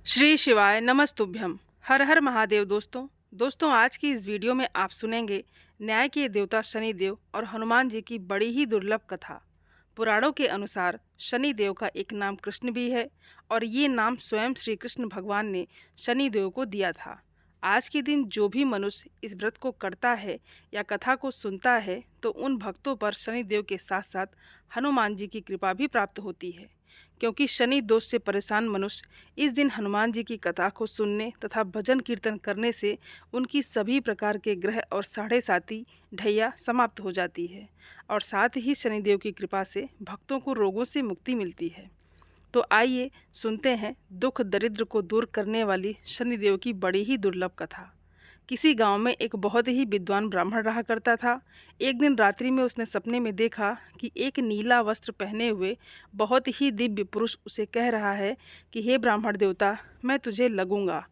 श्री शिवाय नमस्तुभ्यम। हर हर महादेव। दोस्तों आज की इस वीडियो में आप सुनेंगे न्याय के देवता शनिदेव और हनुमान जी की बड़ी ही दुर्लभ कथा। पुराणों के अनुसार शनिदेव का एक नाम कृष्ण भी है और ये नाम स्वयं श्री कृष्ण भगवान ने शनिदेव को दिया था। आज के दिन जो भी मनुष्य इस व्रत को करता है या कथा को सुनता है तो उन भक्तों पर शनिदेव के साथ साथ हनुमान जी की कृपा भी प्राप्त होती है, क्योंकि शनि दोष से परेशान मनुष्य इस दिन हनुमान जी की कथा को सुनने तथा भजन कीर्तन करने से उनकी सभी प्रकार के ग्रह और साढ़े साती ढैया समाप्त हो जाती है और साथ ही शनिदेव की कृपा से भक्तों को रोगों से मुक्ति मिलती है। तो आइए सुनते हैं दुख दरिद्र को दूर करने वाली शनिदेव की बड़ी ही दुर्लभ कथा। किसी गांव में एक बहुत ही विद्वान ब्राह्मण रहा करता था। एक दिन रात्रि में उसने सपने में देखा कि एक नीला वस्त्र पहने हुए बहुत ही दिव्य पुरुष उसे कह रहा है कि हे ब्राह्मण देवता, मैं तुझे लगूंगा।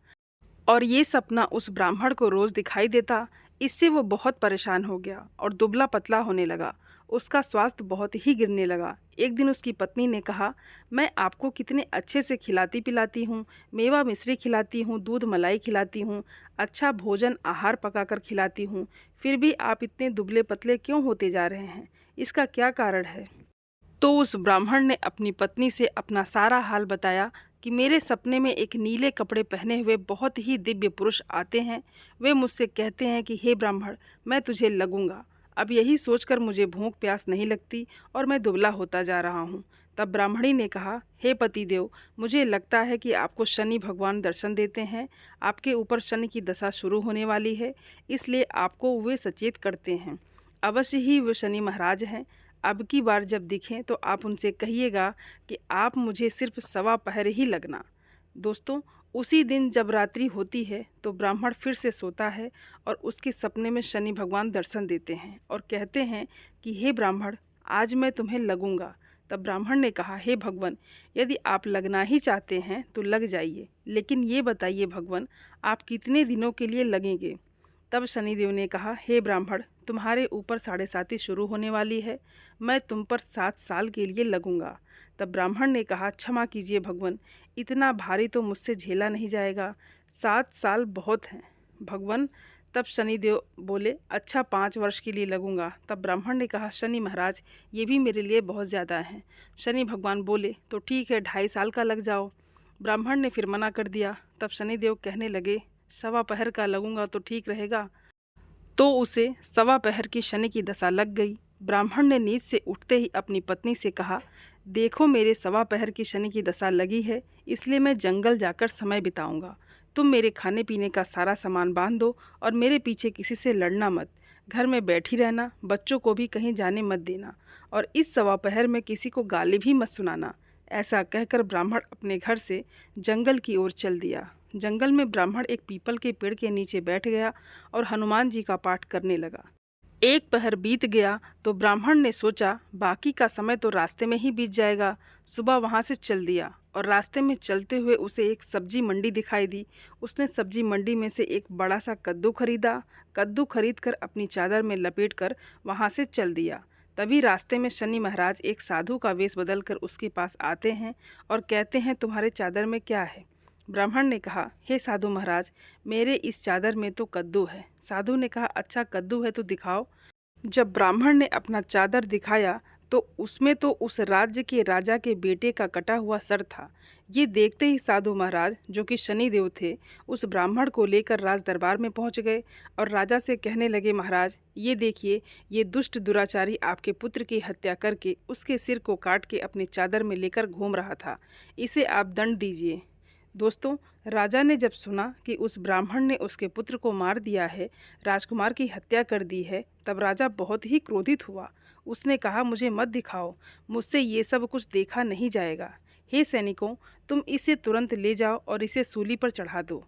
और ये सपना उस ब्राह्मण को रोज दिखाई देता। इससे वो बहुत परेशान हो गया और दुबला पतला होने लगा। उसका स्वास्थ्य बहुत ही गिरने लगा। एक दिन उसकी पत्नी ने कहा, मैं आपको कितने अच्छे से खिलाती पिलाती हूँ, मेवा मिश्री खिलाती हूँ, दूध मलाई खिलाती हूँ, अच्छा भोजन आहार पकाकर खिलाती हूँ, फिर भी आप इतने दुबले पतले क्यों होते जा रहे हैं? इसका क्या कारण है? तो उस ब्राह्मण ने अपनी पत्नी से अपना सारा हाल बताया कि मेरे सपने में एक नीले कपड़े पहने हुए बहुत ही दिव्य पुरुष आते हैं। वे मुझसे कहते हैं कि हे ब्राह्मण, मैं तुझे लगूंगा। अब यही सोचकर मुझे भूख प्यास नहीं लगती और मैं दुबला होता जा रहा हूँ। तब ब्राह्मणी ने कहा, हे पतिदेव, मुझे लगता है कि आपको शनि भगवान दर्शन देते हैं। आपके ऊपर शनि की दशा शुरू होने वाली है, इसलिए आपको वे सचेत करते हैं। अवश्य ही वे शनि महाराज हैं। अब की बार जब दिखें तो आप उनसे कहिएगा कि आप मुझे सिर्फ सवा पहर ही लगना। दोस्तों, उसी दिन जब रात्रि होती है तो ब्राह्मण फिर से सोता है और उसके सपने में शनि भगवान दर्शन देते हैं और कहते हैं कि हे ब्राह्मण, आज मैं तुम्हें लगूंगा। तब ब्राह्मण ने कहा, हे भगवान, यदि आप लगना ही चाहते हैं तो लग जाइए, लेकिन ये बताइए भगवान, आप कितने दिनों के लिए लगेंगे? तब शनिदेव ने कहा, हे ब्राह्मण, तुम्हारे ऊपर साढ़े साती शुरू होने वाली है, मैं तुम पर 7 साल के लिए लगूंगा। तब ब्राह्मण ने कहा, क्षमा कीजिए भगवान, इतना भारी तो मुझसे झेला नहीं जाएगा, 7 साल बहुत हैं भगवान। तब शनिदेव बोले, अच्छा 5 वर्ष के लिए लगूंगा। तब ब्राह्मण ने कहा, शनि महाराज, ये भी मेरे लिए बहुत ज़्यादा है। शनि भगवान बोले, तो ठीक है, 2.5 साल का लग जाओ। ब्राह्मण ने फिर मना कर दिया। तब शनिदेव कहने लगे, सवा पहर का लगूंगा तो ठीक रहेगा। तो उसे सवा पहर की शनि की दशा लग गई। ब्राह्मण ने नींद से उठते ही अपनी पत्नी से कहा, देखो मेरे सवा पहर की शनि की दशा लगी है, इसलिए मैं जंगल जाकर समय बिताऊंगा। तुम मेरे खाने पीने का सारा सामान बांध दो और मेरे पीछे किसी से लड़ना मत। घर में बैठी रहना, बच्चों को भी कहीं जाने मत देना और इस सवा पहर में किसी को गाली भी मत सुनाना। ऐसा कहकर ब्राह्मण अपने घर से जंगल की ओर चल दिया। जंगल में ब्राह्मण एक पीपल के पेड़ के नीचे बैठ गया और हनुमान जी का पाठ करने लगा। एक पहर बीत गया तो ब्राह्मण ने सोचा, बाकी का समय तो रास्ते में ही बीत जाएगा। सुबह वहां से चल दिया और रास्ते में चलते हुए उसे एक सब्जी मंडी दिखाई दी। उसने सब्जी मंडी में से एक बड़ा सा कद्दू खरीदा। कद्दू खरीद कर अपनी चादर में लपेट कर वहां से चल दिया। तभी रास्ते में शनि महाराज एक साधु का वेश बदल कर उसके पास आते हैं और कहते हैं, तुम्हारे चादर में क्या है? ब्राह्मण ने कहा, हे साधु महाराज, मेरे इस चादर में तो कद्दू है। साधु ने कहा, अच्छा कद्दू है तो दिखाओ। जब ब्राह्मण ने अपना चादर दिखाया तो उसमें तो उस राज्य के राजा के बेटे का कटा हुआ सर था। ये देखते ही साधु महाराज, जो कि शनिदेव थे, उस ब्राह्मण को लेकर राज दरबार में पहुंच गए और राजा से कहने लगे, महाराज ये देखिए, ये दुष्ट दुराचारी आपके पुत्र की हत्या करके उसके सिर को काट के अपनी चादर में लेकर घूम रहा था, इसे आप दंड दीजिए। दोस्तों, राजा ने जब सुना कि उस ब्राह्मण ने उसके पुत्र को मार दिया है, राजकुमार की हत्या कर दी है, तब राजा बहुत ही क्रोधित हुआ। उसने कहा, मुझे मत दिखाओ, मुझसे ये सब कुछ देखा नहीं जाएगा। हे सैनिकों, तुम इसे तुरंत ले जाओ और इसे सूली पर चढ़ा दो।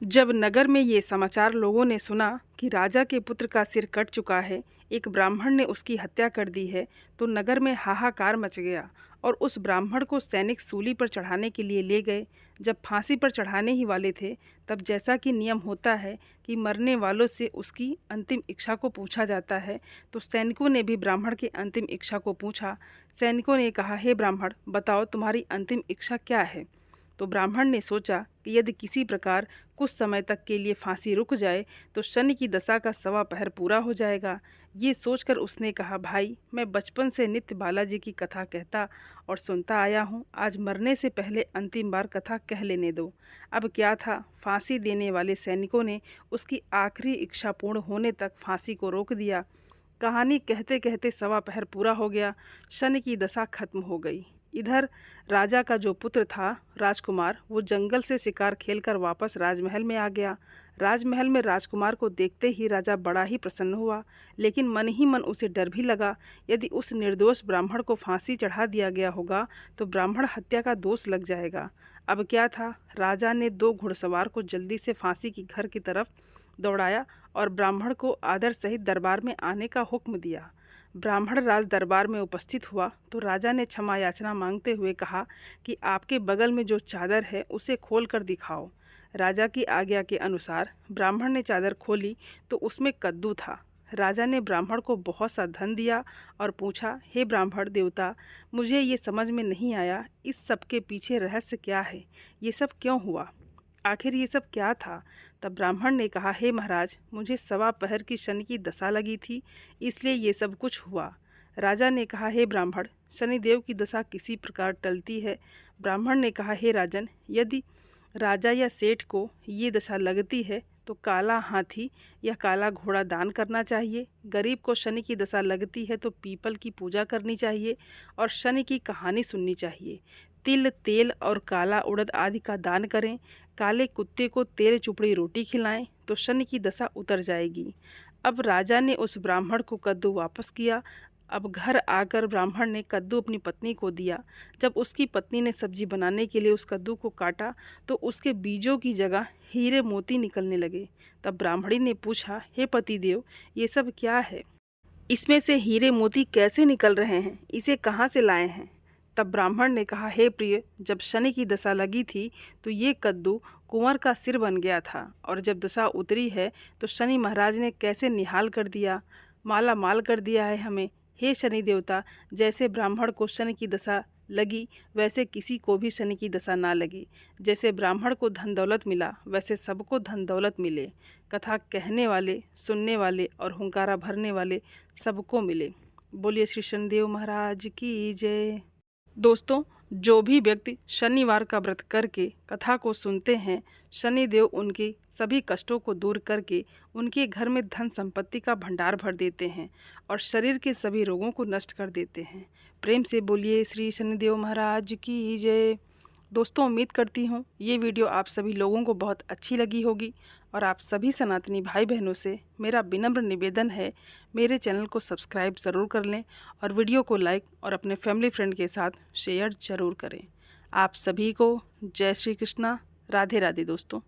जब नगर में ये समाचार लोगों ने सुना कि राजा के पुत्र का सिर कट चुका है, एक ब्राह्मण ने उसकी हत्या कर दी है, तो नगर में हाहाकार मच गया और उस ब्राह्मण को सैनिक सूली पर चढ़ाने के लिए ले गए। जब फांसी पर चढ़ाने ही वाले थे, तब जैसा कि नियम होता है कि मरने वालों से उसकी अंतिम इच्छा को पूछा जाता है, तो सैनिकों ने भी ब्राह्मण की अंतिम इच्छा को पूछा। सैनिकों ने कहा, हे ब्राह्मण, बताओ तुम्हारी अंतिम इच्छा क्या है? तो ब्राह्मण ने सोचा कि यदि किसी प्रकार कुछ समय तक के लिए फांसी रुक जाए तो शनि की दशा का 1.25 पहर पूरा हो जाएगा। ये सोचकर उसने कहा, भाई, मैं बचपन से नित्य बालाजी की कथा कहता और सुनता आया हूँ, आज मरने से पहले अंतिम बार कथा कह लेने दो। अब क्या था, फांसी देने वाले सैनिकों ने उसकी आखिरी इच्छा पूर्ण होने तक फांसी को रोक दिया। कहानी कहते कहते 1.25 पहर पूरा हो गया, शनि की दशा खत्म हो गई। इधर राजा का जो पुत्र था राजकुमार, वो जंगल से शिकार खेलकर वापस राजमहल में आ गया। राजमहल में राजकुमार को देखते ही राजा बड़ा ही प्रसन्न हुआ, लेकिन मन ही मन उसे डर भी लगा। यदि उस निर्दोष ब्राह्मण को फांसी चढ़ा दिया गया होगा तो ब्राह्मण हत्या का दोष लग जाएगा। अब क्या था, राजा ने 2 घुड़सवार को जल्दी से फांसी की घर की तरफ दौड़ाया और ब्राह्मण को आदर सहित दरबार में आने का हुक्म दिया। ब्राह्मण राज दरबार में उपस्थित हुआ तो राजा ने क्षमा याचना मांगते हुए कहा कि आपके बगल में जो चादर है उसे खोल कर दिखाओ। राजा की आज्ञा के अनुसार ब्राह्मण ने चादर खोली तो उसमें कद्दू था। राजा ने ब्राह्मण को बहुत सा धन दिया और पूछा, हे ब्राह्मण देवता, मुझे ये समझ में नहीं आया, इस सब के पीछे रहस्य क्या है? ये सब क्यों हुआ? आखिर ये सब क्या था? तब ब्राह्मण ने कहा, हे महाराज, मुझे 1.25 पहर की शनि की दशा लगी थी, इसलिए ये सब कुछ हुआ। राजा ने कहा, हे ब्राह्मण, शनिदेव की दशा किसी प्रकार टलती है। ब्राह्मण ने कहा, हे राजन, यदि राजा या सेठ को ये दशा लगती है तो काला हाथी या काला घोड़ा दान करना चाहिए। गरीब को शनि की दशा लगती है तो पीपल की पूजा करनी चाहिए और शनि की कहानी सुननी चाहिए। तिल, तेल और काला उड़द आदि का दान करें। काले कुत्ते को तेल चुपड़ी रोटी खिलाएं तो शनि की दशा उतर जाएगी। अब राजा ने उस ब्राह्मण को कद्दू वापस किया। अब घर आकर ब्राह्मण ने कद्दू अपनी पत्नी को दिया। जब उसकी पत्नी ने सब्जी बनाने के लिए उस कद्दू को काटा तो उसके बीजों की जगह हीरे मोती निकलने लगे। तब ब्राह्मणी ने पूछा, हे पतिदेव, ये सब क्या है? इसमें से हीरे मोती कैसे निकल रहे हैं? इसे कहाँ से लाए हैं? तब ब्राह्मण ने कहा, हे प्रिय, जब शनि की दशा लगी थी तो ये कद्दू कुंवर का सिर बन गया था और जब दशा उतरी है तो शनि महाराज ने कैसे निहाल कर दिया, माला माल कर दिया है हमें। हे शनि देवता, जैसे ब्राह्मण को शनि की दशा लगी वैसे किसी को भी शनि की दशा ना लगी। जैसे ब्राह्मण को धन दौलत मिला वैसे सबको धन दौलत मिले। कथा कहने वाले, सुनने वाले और हुंकारा भरने वाले सबको मिले। बोलिए श्री शनिदेव महाराज की जय। दोस्तों, जो भी व्यक्ति शनिवार का व्रत करके कथा को सुनते हैं, शनिदेव उनके सभी कष्टों को दूर करके उनके घर में धन संपत्ति का भंडार भर देते हैं और शरीर के सभी रोगों को नष्ट कर देते हैं। प्रेम से बोलिए श्री शनिदेव महाराज की जय। दोस्तों, उम्मीद करती हूँ ये वीडियो आप सभी लोगों को बहुत अच्छी लगी होगी और आप सभी सनातनी भाई बहनों से मेरा विनम्र निवेदन है, मेरे चैनल को सब्सक्राइब ज़रूर कर लें और वीडियो को लाइक और अपने फैमिली फ्रेंड के साथ शेयर ज़रूर करें। आप सभी को जय श्री कृष्णा, राधे राधे दोस्तों।